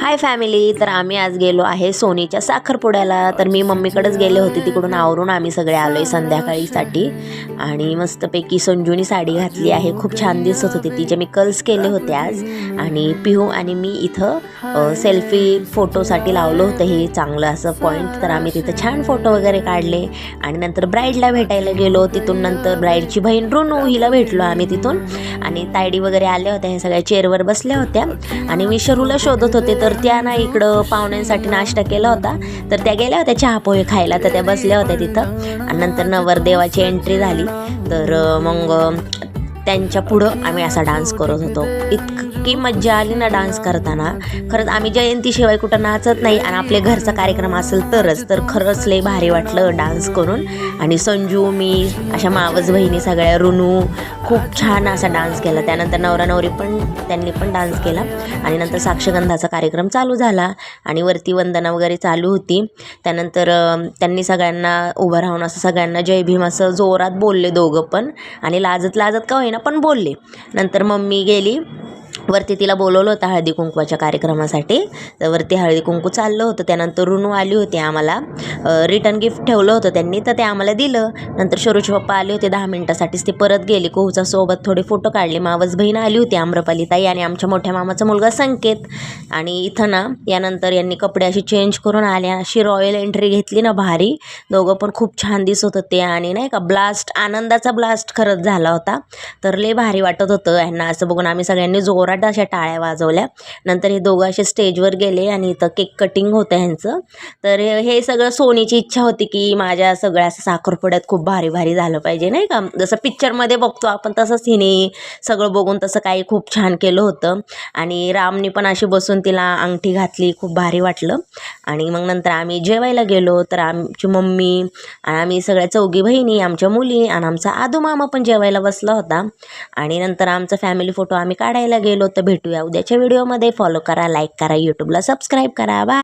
Hi family. तर आम्ही आज गेलो आहे सोनीच्या साखरपुड्याला. तर मी मम्मीकडेच गेले होते, तिकडून आवरून आम्ही सगळे आलो आहे संध्याकाळीसाठी. आणि मस्तपैकी संजूनी साडी घातली आहे, खूप छान दिसत होती. तिचे मी कर्ल्स केले होते आज. आणि पिहू आणि मी इथं सेल्फी फोटोसाठी लावलं होतं हे चांगलं असं पॉईंट. तर आम्ही तिथं छान फोटो वगैरे काढले. आणि नंतर ब्राईडला भेटायला गेलो. तिथून नंतर ब्राईडची बहीण रुनू हिला भेटलो आम्ही तिथून. आणि तायडी वगैरे आल्या होत्या, हे सगळ्या चेअरवर बसल्या होत्या. आणि मी शरूला शोधत होते, तर त्या ना इकडं पाहुण्यांसाठी नाश्ता केला होता, तर त्या गेल्या होत्या चहा पोहे खायला. तर त्या बसल्या होत्या तिथं. आणि नंतर नवरदेवाची एंट्री झाली. तर मग त्यांच्या पुढं आम्ही असा डान्स करत होतो. इतकी मज्जा आली ना डान्स करताना. खरंच आम्ही जयंतीशिवाय कुठं नाचत नाही, आणि आपल्या घरचा कार्यक्रम असेल तरच. तर खरंच लय भारी वाटलं डान्स करून. आणि संजू, मी, अशा मावस बहिणी सगळ्या, रुनू खूप छान असा डान्स केला. त्यानंतर नवरा नवरी पण त्यांनी पण डान्स केला. आणि नंतर साक्षगंधाचा कार्यक्रम चालू झाला आणि वरती वंदना वगैरे चालू होती. त्यानंतर त्यांनी सगळ्यांना उभं राहून असं सगळ्यांना जय भीम असं जोरात बोलले दोघं पण. आणि लाजत लाजत का होईना पण बोलले. नंतर मम्मी गेली वरती, तिला बोलवलं होतं हळदी कुंकवाच्या कार्यक्रमासाठी. तर वरती हळदी कुंकू चाललं होतं. त्यानंतर रुनू आली होती, आम्हाला रिटर्न गिफ्ट ठेवलं होतं त्यांनी, तर ते आम्हाला दिलं. नंतर शरूचे पप्पा आले होते 10 मिनटासाठीच, ते परत गेले. कोहूचा सोबत थोडे फोटो काढले. मावस बहीण आली होती आम्रपाली ताई, आणि आमच्या मोठ्या मामाचा मुलगा संकेत. आणि इथं ना यानंतर यांनी कपडे असे चेंज करून आले, अशी रॉयल एंट्री घेतली ना भारी. दोघं पण खूप छान दिसत होते. आणि नाही का ब्लास्ट, आनंदाचा ब्लास्ट खरंच झाला होता. तर लय भारी वाटत होतं ह्यांना असं बघून. आम्ही सगळ्यांनी जोरात अशा टाळ्या वाजवल्या. नंतर हे दोघं असे स्टेजवर गेले आणि इथं केक कटिंग होतं ह्यांचं. तर हे सगळं सोनीची इच्छा होती की माझ्या सगळ्या साखरपुड्यात खूप भारी भारी झालं पाहिजे, नाही का, जसं पिक्चरमध्ये बघतो आपण तसंच हिने सगळं बघून तसं काही खूप छान केलं होतं. आणि रामनी पण अशी बसून तिला अंगठी घातली, खूप भारी वाटलं. आणि मग नंतर आम्ही जेवायला गेलो. तर आमची मम्मी आणि आम्ही सगळ्या चौघी बहिणी, आमच्या मुली आणि आमचा आदू मामा पण जेवायला बसला होता. आणि नंतर आमचा फॅमिली फोटो आम्ही काढायला गेलो. तर भेटूया उद्याच्या व्हिडिओमध्ये. फॉलो करा, लाईक करा, यूट्यूबला सबस्क्राईब करा. बाय.